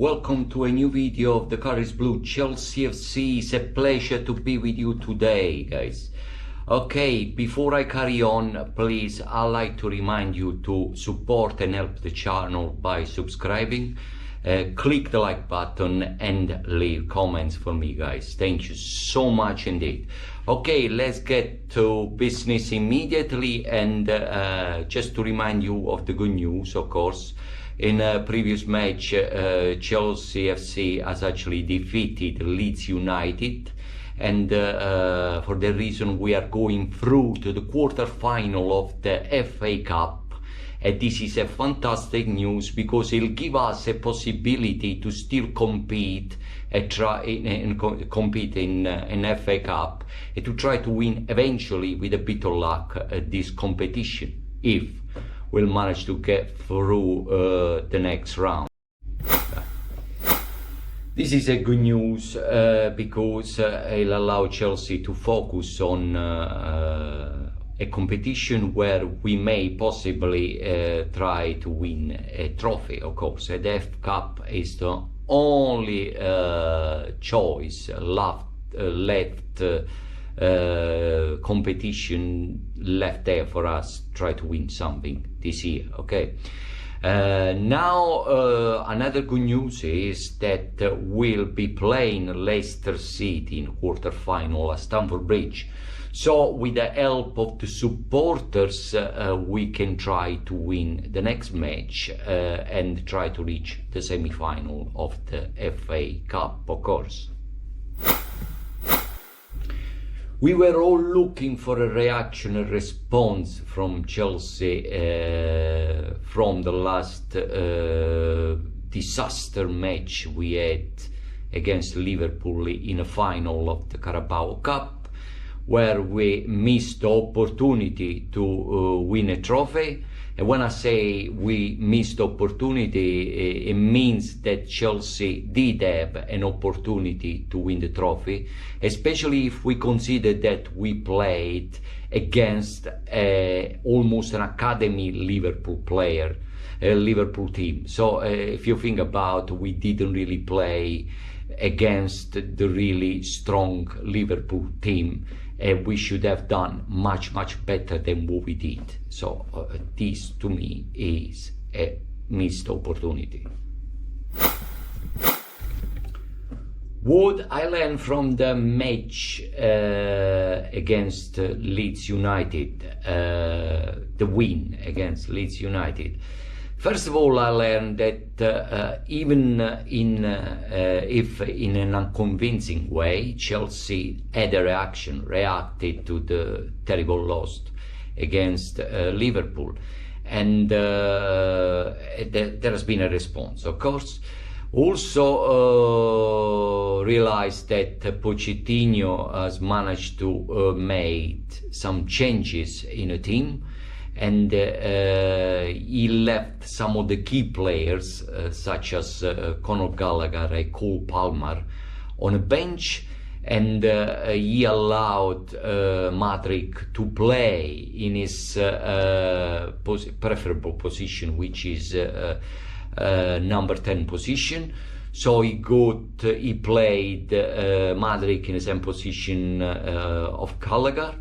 welcome to a new video of the Car is Blue Chelsea FC. It's a pleasure to be with you today, guys. Okay, before I carry on, please, I'd like to remind you to support and help the channel by subscribing. Click the like button and leave comments for me, guys. Thank you so much indeed. Okay, let's get to business immediately, and just to remind you of the good news, of course. In a previous match, Chelsea FC has actually defeated Leeds United, and for the reason we are going through to the quarter-final of the FA Cup. And this is a fantastic news because it'll give us a possibility to still compete and compete in FA Cup, and to try to win eventually, with a bit of luck, this competition, if we'll manage to get through the next round. This is a good news because it'll allow Chelsea to focus on a competition where we may possibly try to win a trophy, of course. The FA Cup is the only choice left competition left there for us to try to win something this year. Okay, now another good news is that we'll be playing Leicester City in quarter-final at Stamford Bridge. So with the help of the supporters, we can try to win the next match and try to reach the semi-final of the FA Cup, of course. We were all looking for a reaction, a response from Chelsea from the last disaster match we had against Liverpool in a final of the Carabao Cup, where we missed the opportunity to win a trophy. And when I say we missed opportunity, it means that Chelsea did have an opportunity to win the trophy, especially if we consider that we played against almost an academy Liverpool player, a Liverpool team. So if you think about, we didn't really play against the really strong Liverpool team. We should have done much better than what we did. So this to me is a missed opportunity. What I learned from the match against Leeds United, the win against Leeds United. First of all, I learned that even if in an unconvincing way, Chelsea had a reacted to the terrible loss against Liverpool, and there has been a response, of course. Also realized that Pochettino has managed to make some changes in a team, and he left some of the key players such as Conor Gallagher and Cole Palmer on a bench, and he allowed Mudryk to play in his preferable position, which is number 10 position. So he played Mudryk in the same position of Gallagher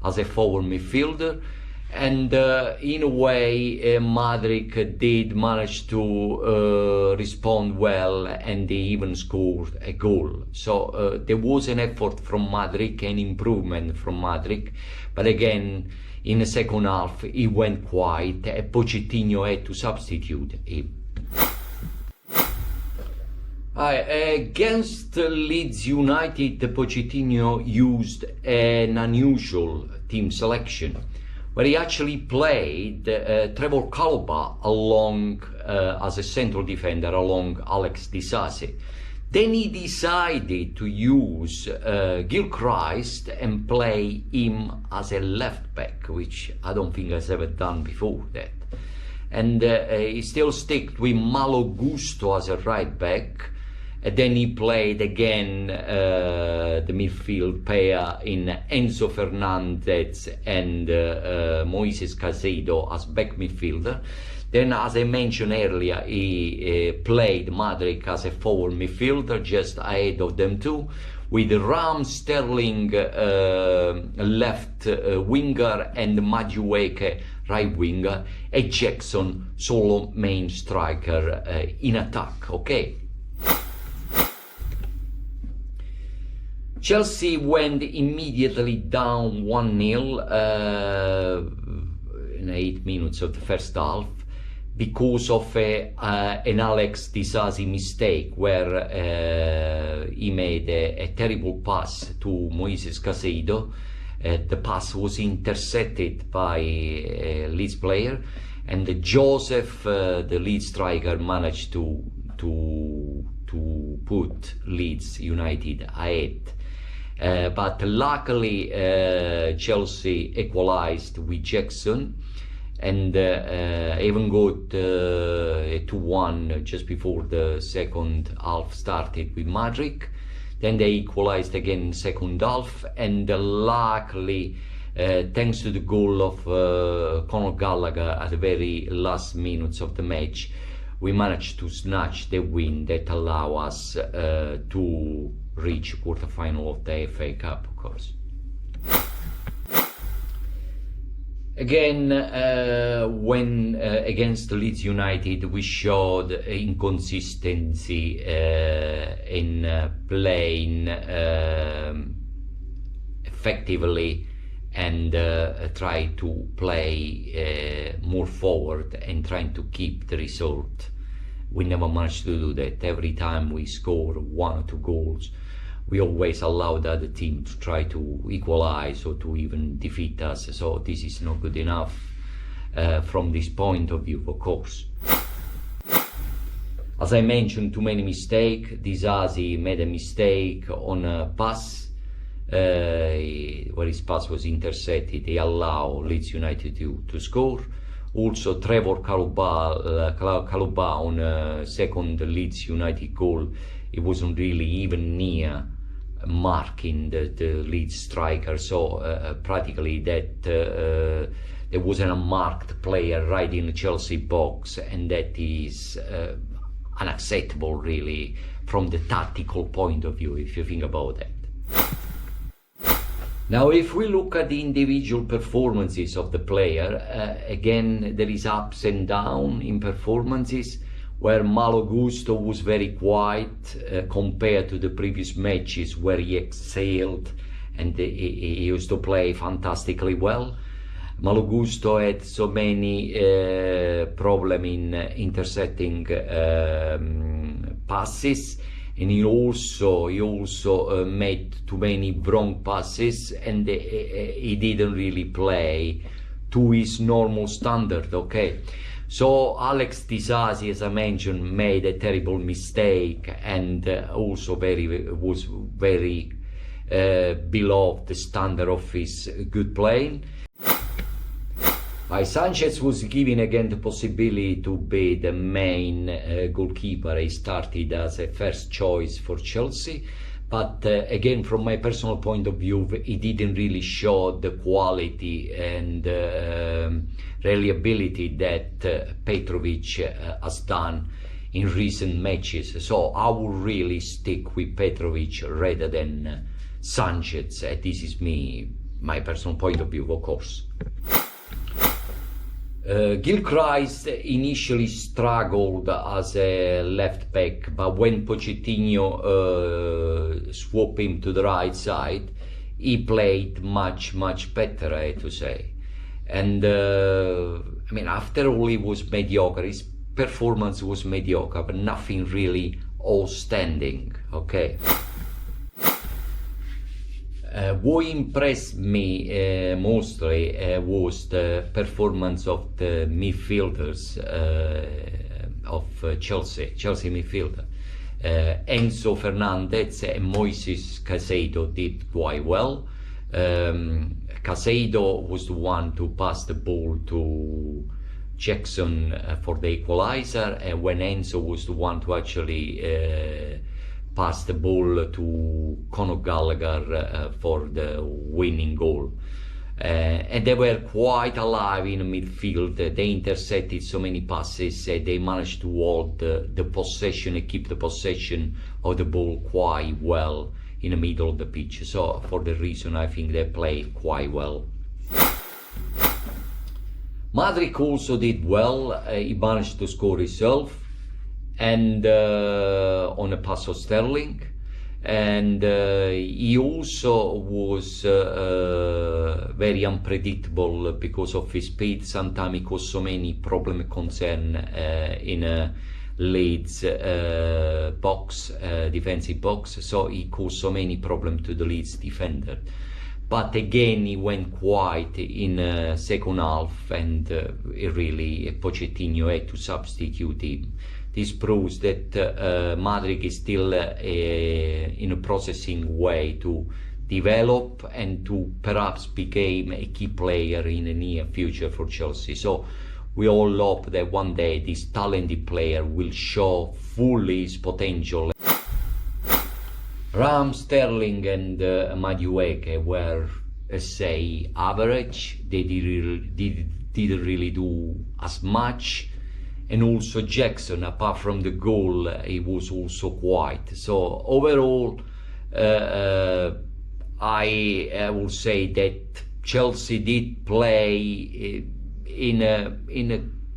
as a forward midfielder. And in a way, Mudryk did manage to respond well, and they even scored a goal. So there was an effort from Mudryk, an improvement from Mudryk, but again, in the second half, he went quiet. Pochettino had to substitute him. Against Leeds United, Pochettino used an unusual team selection, where he actually played Trevor Kalba along as a central defender along Alex Disasi. Then he decided to use Gilchrist and play him as a left back, which I don't think has ever done before that. And he still stuck with Malo Gusto as a right back. And then he played again the midfield pair in Enzo Fernandez and Moises Caicedo as back midfielder. Then, as I mentioned earlier, he played Madrid as a forward midfielder, just ahead of them two, with Raheem Sterling left winger and Madueke right winger, and Jackson solo main striker in attack, okay? Chelsea went immediately down 1-0 in 8 minutes of the first half because of an Alex Disasi mistake where he made a terrible pass to Moises Caicedo. The pass was intercepted by a Leeds player, and Joseph, the Leeds striker, managed to put Leeds United ahead. But luckily Chelsea equalized with Jackson, and even got a 2-1 just before the second half started with Madrid. Then they equalized again in second half, and luckily thanks to the goal of Conor Gallagher at the very last minutes of the match, we managed to snatch the win that allow us to reach quarterfinal of the FA Cup, of course. Again, when against Leeds United, we showed inconsistency in playing effectively and try to play more forward and trying to keep the result. We never managed to do that. Every time we score 1 or 2 goals, we always allow the other team to try to equalize or to even defeat us. So this is not good enough from this point of view, of course. As I mentioned, too many mistakes. Disasi made a mistake on a pass where his pass was intercepted. He allowed Leeds United to score. Also, Trevor Chalobah on second Leeds United goal, it wasn't really even near marking the Leeds striker, so practically that there was an unmarked player right in the Chelsea box, and that is unacceptable really from the tactical point of view, if you think about that. Now, if we look at the individual performances of the player, again, there is ups and downs in performances, where Malo Gusto was very quiet compared to the previous matches where he excelled and he used to play fantastically well. Malo Gusto had so many problems in intercepting passes, and he also made too many wrong passes, and he didn't really play to his normal standard, okay? So Alex Disasi, as I mentioned, made a terrible mistake, and also was very below the standard of his good playing. Sanchez was given again the possibility to be the main goalkeeper. He started as a first choice for Chelsea, but again, from my personal point of view, he didn't really show the quality and reliability that Petrovic has done in recent matches. So I will really stick with Petrovic rather than Sanchez. This is my personal point of view, of course. Gilchrist initially struggled as a left back, but when Pochettino swapped him to the right side, he played much better, I have to say. And I mean, after all, he was mediocre. His performance was mediocre, but nothing really outstanding, okay? What impressed me mostly was the performance of the midfielders of Chelsea midfielder. Enzo Fernandez and Moises Caicedo did quite well. Caicedo was the one to pass the ball to Jackson for the equalizer, and when Enzo was the one to actually pass the ball to Conor Gallagher for the winning goal. And they were quite alive in the midfield. They intercepted so many passes. They managed to hold the possession and keep the possession of the ball quite well in the middle of the pitch. So for the reason, I think they played quite well. Madrid also did well. He managed to score himself, and on a pass of Sterling. And he also was very unpredictable because of his speed. Sometimes he caused so many problems and concern in Leeds box, defensive box, so he caused so many problems to the Leeds defender. But again, he went quiet in second half, and really Pochettino had to substitute him. This proves that Madrid is still in a processing way to develop and to perhaps become a key player in the near future for Chelsea. So we all hope that one day this talented player will show fully his potential. Raheem Sterling and Madueke were, say, average. They didn't really do as much. And also Jackson, apart from the goal, he was also quiet. So overall, I will say that Chelsea did play in a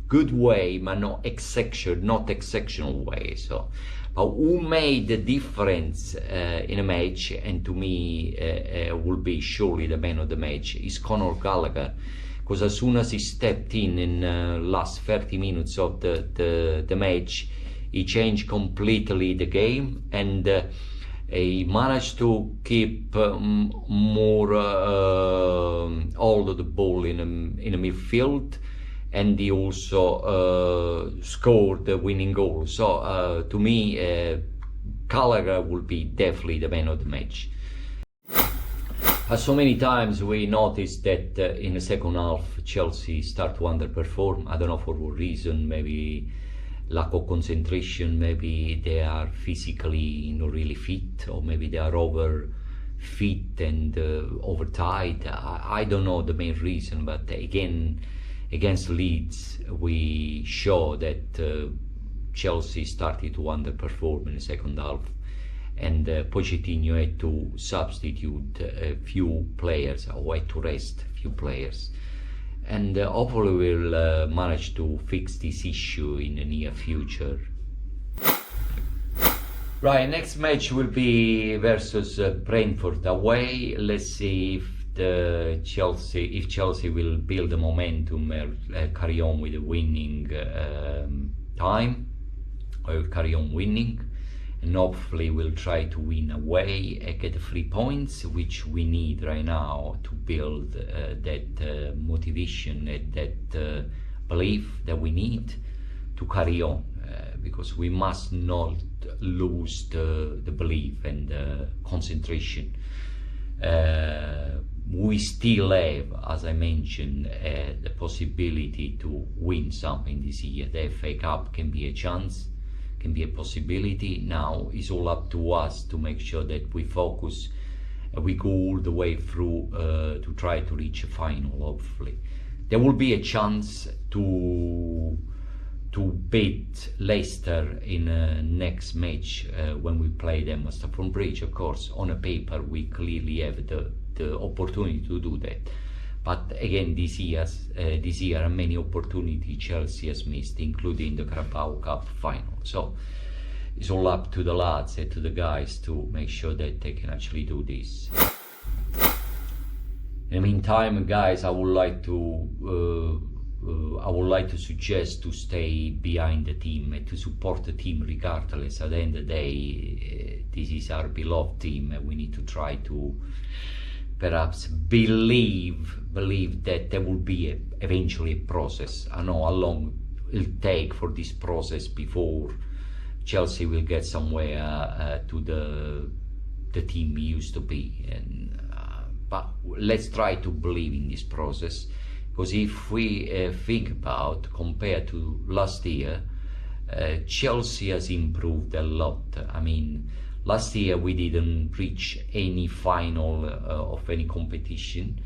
good way, but not exceptional way. So, but who made the difference in a match, and to me will be surely the man of the match, is Conor Gallagher. Because as soon as he stepped in last 30 minutes of the match, he changed completely the game, and he managed to keep more hold of the ball in the midfield, and he also scored the winning goal. So to me, Gallagher will be definitely the man of the match. So many times we noticed that in the second half Chelsea start to underperform. I don't know for what reason, maybe lack of concentration, maybe they are physically not really fit, or maybe they are over fit and over tired. I don't know the main reason, but again, against Leeds we show that Chelsea started to underperform in the second half. And Pochettino had to substitute a few players, or had to rest a few players. And hopefully we'll manage to fix this issue in the near future. Right, next match will be versus Brentford away. Let's see if Chelsea will build the momentum, carry on with the winning time, or carry on winning. And hopefully we'll try to win away and get 3 points, which we need right now to build that motivation, that belief that we need to carry on, because we must not lose the belief and the concentration. We still have, as I mentioned, the possibility to win something this year. The FA Cup can be a chance, can be a possibility. Now it's all up to us to make sure that we focus, we go all the way through to try to reach a final. Hopefully there will be a chance to beat Leicester in next match when we play them at Stamford Bridge. Of course, on a paper we clearly have the opportunity to do that. But again, this year many opportunities Chelsea has missed, including the Carabao Cup final. So it's all up to the lads and to the guys to make sure that they can actually do this. In the meantime, guys, I would like to suggest to stay behind the team and to support the team regardless. At the end of the day, this is our beloved team, and we need to try to perhaps believe that there will be eventually a process. I know how long it'll take for this process before Chelsea will get somewhere to the team we used to be. But let's try to believe in this process, because if we think about, compared to last year, Chelsea has improved a lot. I mean, last year we didn't reach any final of any competition,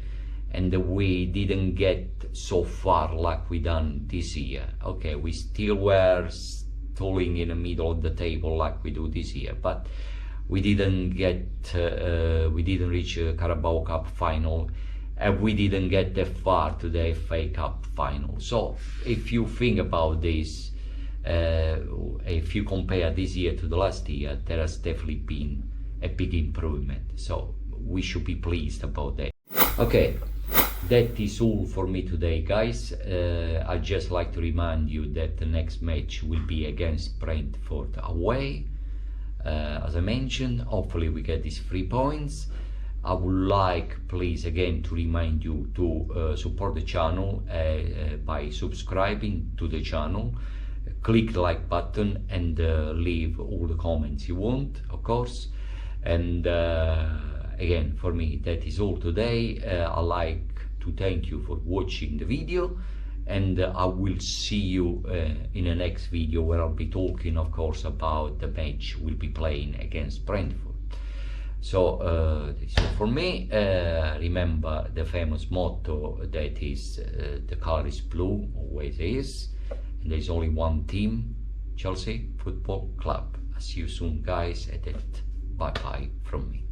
and we didn't get so far like we done this year. Okay, we still were stalling in the middle of the table like we do this year, but we didn't reach a Carabao Cup final, and we didn't get that far to the FA Cup final. So if you think about this, if you compare this year to the last year, there has definitely been a big improvement, so we should be pleased about that. Okay, that is all for me today, guys. I'd just like to remind you that the next match will be against Brentford away. As I mentioned, hopefully we get these 3 points. I would like, please, again, to remind you to support the channel by subscribing to the channel. Click the like button and leave all the comments you want, of course. And again, for me, that is all today. I like to thank you for watching the video, and I will see you in the next video, where I'll be talking, of course, about the match we'll be playing against Brentford. So this is all for me. Remember the famous motto that is the color is blue, always is, and there's only one team, Chelsea Football Club. I'll see you soon, guys, and bye bye from me.